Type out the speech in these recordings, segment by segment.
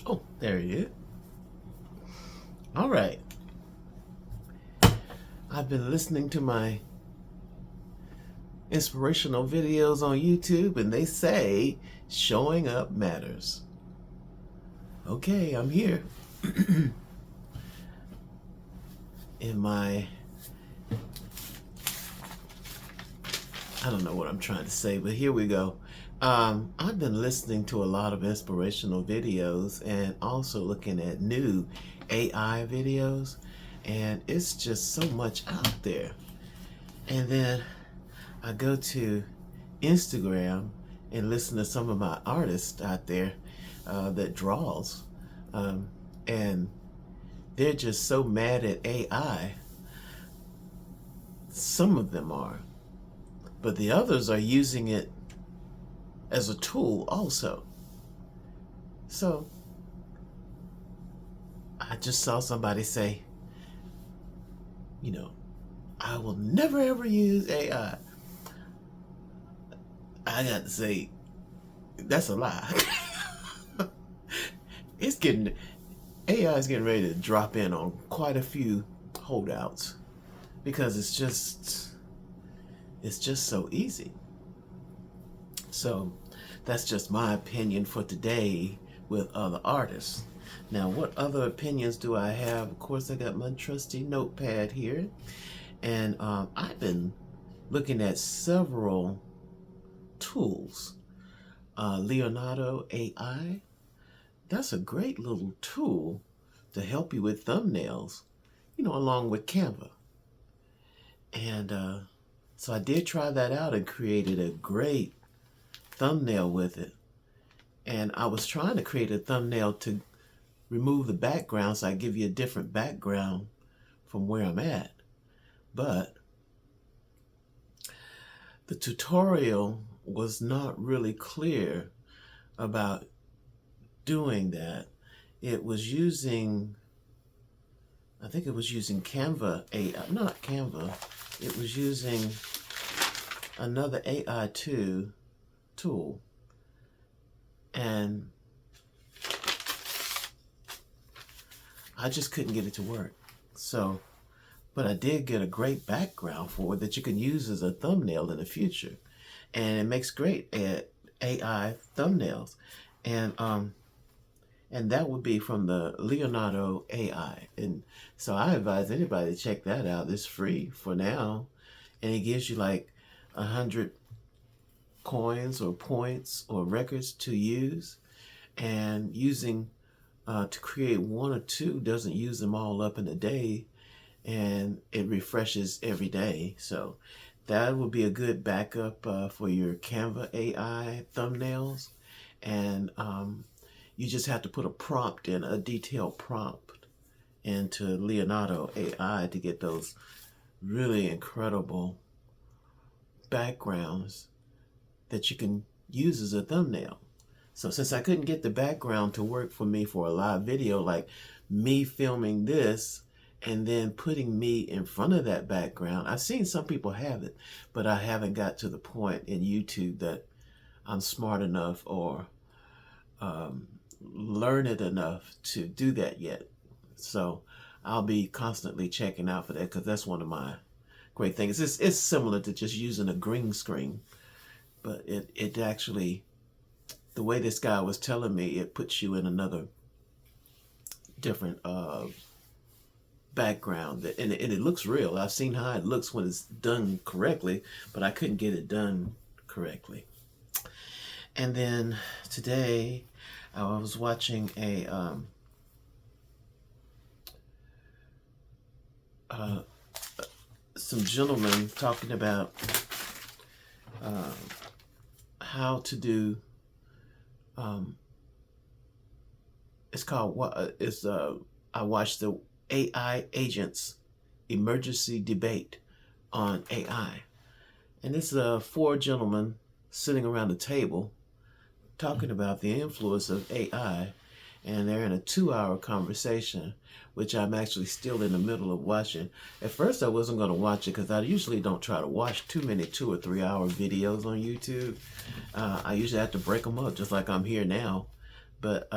Oh, there he is. All right. I've been listening to my inspirational videos on YouTube, and they say showing up matters. Okay, I'm here in my, I don't know what I'm trying to say, but here we go. I've been listening to a lot of inspirational videos and also looking at new AI videos, and it's just so much out there. And then I go to Instagram and listen to some of my artists out there that draws, and they're just so mad at AI. Some of them are, but the others are using it as a tool also. So I just saw somebody say, I will never ever use AI. I got to say, that's a lie. it's getting AI is getting ready to drop in on quite a few holdouts because it's just so easy. So that's just my opinion for today with other artists. Now, what other opinions do I have? Of course, I got my trusty notepad here, and I've been looking at several tools. Leonardo AI, that's a great little tool to help you with thumbnails, along with Canva. And so I did try that out and created a great thumbnail with it. And I was trying to create a thumbnail to remove the background so I give you a different background from where I'm at. But the tutorial was not really clear about doing that. It was using, I think it was using Canva AI, not Canva, it was using another AI tool. And I just couldn't get it to work. So, but I did get a great background for it that you can use as a thumbnail in the future. And it makes great AI thumbnails. And that would be from the Leonardo AI. And so I advise anybody to check that out. It's free for now. And it gives you like 100 coins or points or records to use. And using to create one or two doesn't use them all up in a day. And it refreshes every day. So that would be a good backup for your Canva AI thumbnails. And you just have to put a prompt in, a detailed prompt into Leonardo AI to get those really incredible backgrounds that you can use as a thumbnail. So since I couldn't get the background to work for me for a live video, like me filming this and then putting me in front of that background, I've seen some people have it, but I haven't got to the point in YouTube that I'm smart enough or learned enough to do that yet. So I'll be constantly checking out for that because that's one of my great things. It's similar to just using a green screen, but it actually, the way this guy was telling me, it puts you in another different background, and it looks real. I've seen how it looks when it's done correctly, but I couldn't get it done correctly. And then today I was watching some gentlemen talking about how to do. It's called what? It's I watched the AI agents emergency debate on AI, and it's 4 gentlemen sitting around the table talking about the influence of AI, and they're in a 2-hour conversation, which I'm actually still in the middle of watching. At first, I wasn't going to watch it because I usually don't try to watch too many 2 or 3 hour videos on YouTube. I usually have to break them up, just like I'm here now. But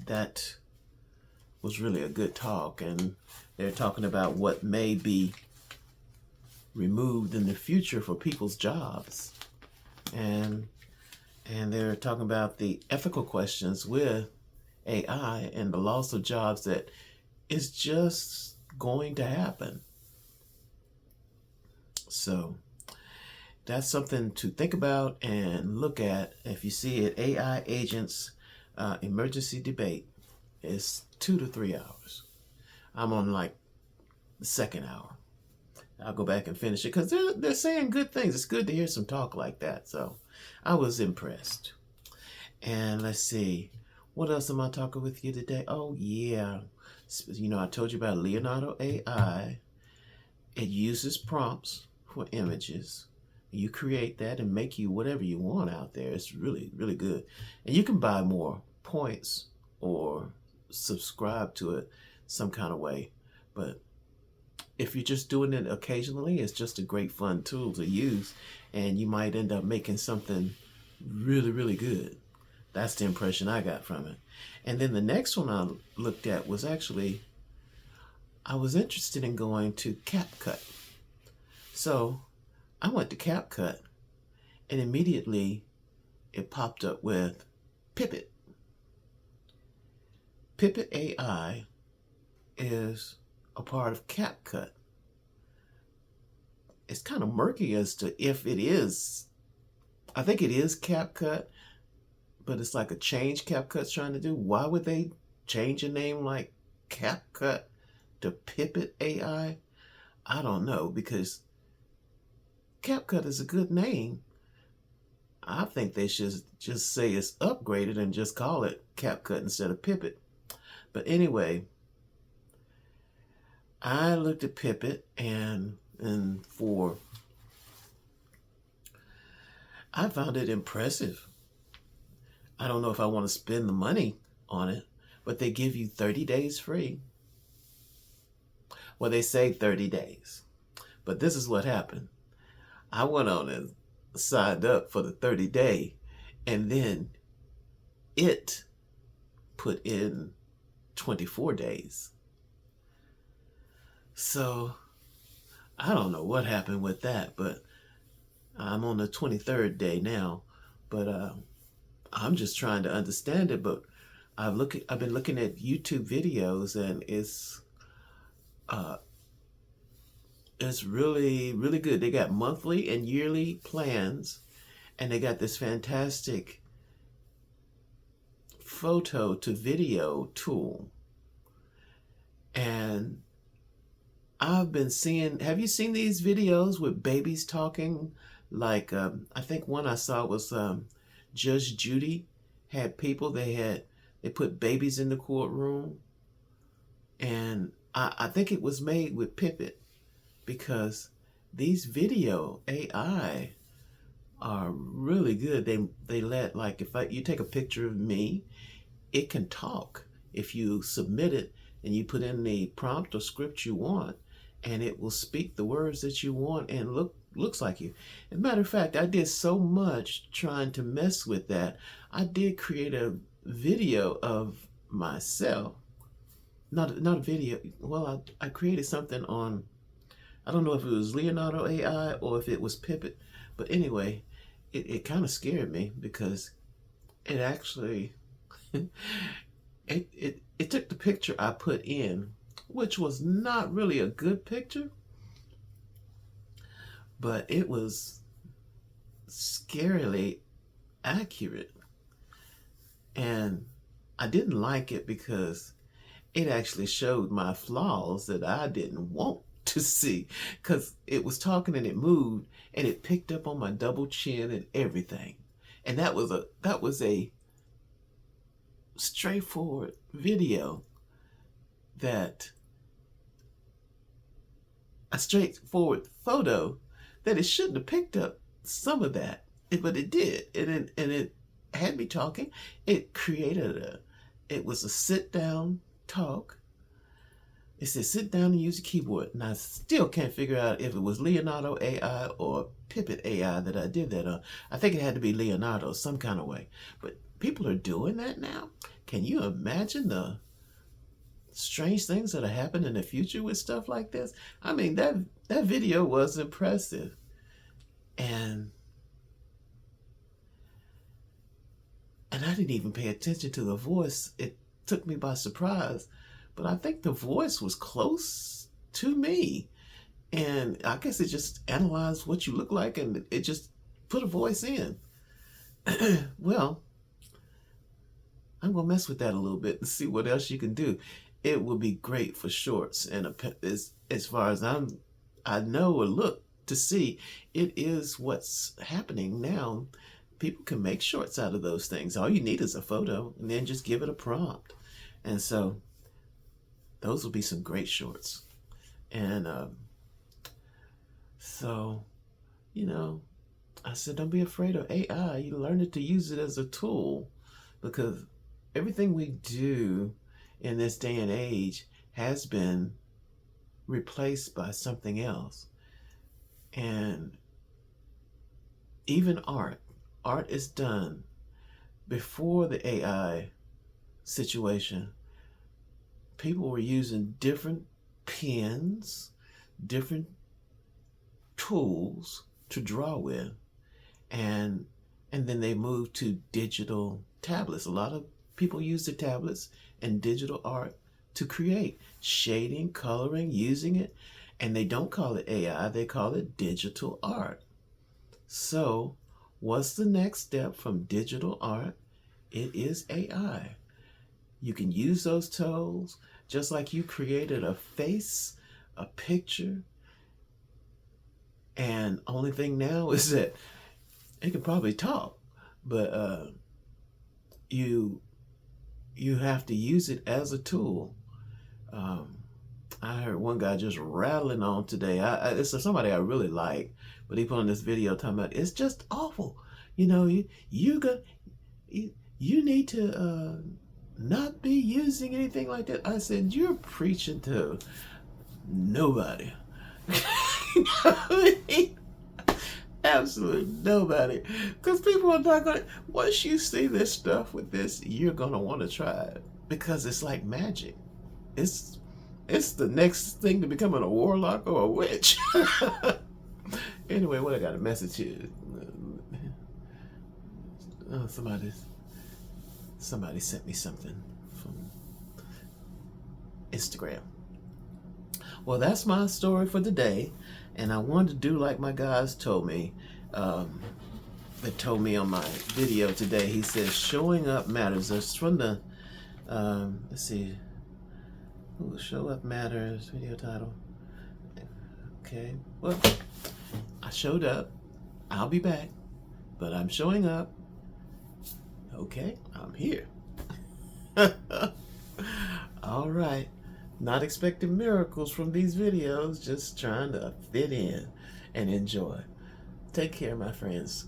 that was really a good talk, and they're talking about what may be removed in the future for people's jobs, and they're talking about the ethical questions with AI and the loss of jobs that is just going to happen. So that's something to think about and look at. If you see it, AI agents emergency debate is 2 to 3 hours. I'm on like the second hour. I'll go back and finish it because they're saying good things. It's good to hear some talk like that. So I was impressed. And let's see, what else am I talking with you today? Oh yeah, I told you about Leonardo AI. It uses prompts for images. You create that and make you whatever you want out there. It's really, really good. And you can buy more points or subscribe to it some kind of way. But if you're just doing it occasionally, it's just a great fun tool to use, and you might end up making something really, really good. That's the impression I got from it. And then the next one I looked at was actually, I was interested in going to CapCut. So I went to CapCut, and immediately it popped up with Pipit. Pipit AI is a part of CapCut. It's kind of murky as to if it is. I think it is CapCut, but it's like a change CapCut's trying to do. Why would they change a name like CapCut to Pipit AI? I don't know, because CapCut is a good name. I think they should just say it's upgraded and just call it CapCut instead of Pipit. But anyway, I looked at Pipit and I found it impressive. I don't know if I want to spend the money on it, but they give you 30 days free. Well, they say 30 days, but this is what happened. I went on and signed up for the 30-day, and then it put in 24 days. So I don't know what happened with that, but I'm on the 23rd day now. But I'm just trying to understand it. But I've been looking at YouTube videos, and it's really, really good. They got monthly and yearly plans, and they got this fantastic photo to video tool. And I've been seeing, have you seen these videos with babies talking? Like, I think one I saw was Judge Judy had people, they put babies in the courtroom. And I think it was made with Pipit, because these video AI are really good. They let, like, if you take a picture of me, it can talk. If you submit it and you put in the prompt or script you want, and it will speak the words that you want and looks like you. As a matter of fact, I did so much trying to mess with that. I did create a video of myself. Not a video. Well, I created something on, I don't know if it was Leonardo AI or if it was Pipit, but anyway, it kind of scared me, because it actually it took the picture I put in, which was not really a good picture, but it was scarily accurate. And I didn't like it because it actually showed my flaws that I didn't want to see, because it was talking and it moved and it picked up on my double chin and everything. And that was a straightforward video, a straightforward photo, that it shouldn't have picked up some of that, but it did. And it had me talking. It created it was a sit down talk. It said sit down and use the keyboard. And I still can't figure out if it was Leonardo AI or Pipit AI that I did that on. I think it had to be Leonardo some kind of way. But people are doing that now. Can you imagine the strange things that are happening in the future with stuff like this? I mean, that video was impressive. And I didn't even pay attention to the voice. It took me by surprise. But I think the voice was close to me. And I guess it just analyzed what you look like and it just put a voice in. Well, I'm going to mess with that a little bit and see what else you can do. It will be great for shorts. And as far as I know or look to see, it is what's happening now. People can make shorts out of those things. All you need is a photo and then just give it a prompt. And so those will be some great shorts. And so, you know, I said, don't be afraid of AI. You learn it to use it as a tool, because everything we do in this day and age has been replaced by something else. And even art is done before the AI situation. People were using different pens, different tools to draw with, and then they moved to digital tablets. A lot of people use the tablets and digital art to create shading, coloring, using it, and they don't call it AI, they call it digital art. So what's the next step from digital art? It is AI. You can use those tools just like you created a face, a picture, and only thing now is that it can probably talk, but you have to use it as a tool. I heard one guy just rattling on today. It's somebody I really like, but he put on this video talking about it's just awful. You know, you need to not be using anything like that. I said, you're preaching to nobody. Absolutely nobody. Because people are not going to, once you see this stuff with this, you're going to want to try it. Because it's like magic. It's the next thing to becoming a warlock or a witch. Anyway, what I got a message here. Oh, somebody sent me something from Instagram. Well, that's my story for today, and I wanted to do like my guys told me. They told me on my video today. He says showing up matters. That's from the let's see. Ooh, show up matters video title. Okay, well, I showed up. I'll be back, but I'm showing up. Okay, I'm here. All right. Not expecting miracles from these videos, just trying to fit in and enjoy. Take care, my friends.